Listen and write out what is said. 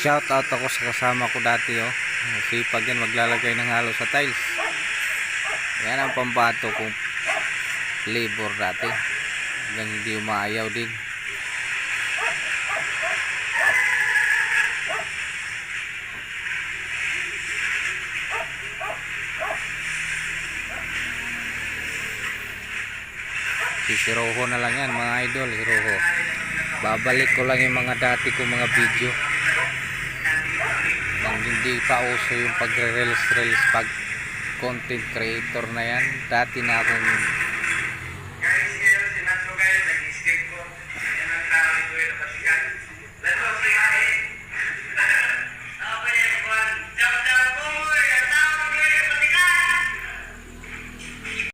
Shout out ako sa kasama ko dati, oh. Sipag yan maglalagay ng halo sa tiles. Yan ang pambato kong labor dati. Hanggang hindi umaayaw din. Si Roho na lang yan mga idol, si Roho. Babalik ko lang yung mga dati kong mga video nang hindi pa uso yung pagre-reels pag content creator na yan. Dati na akong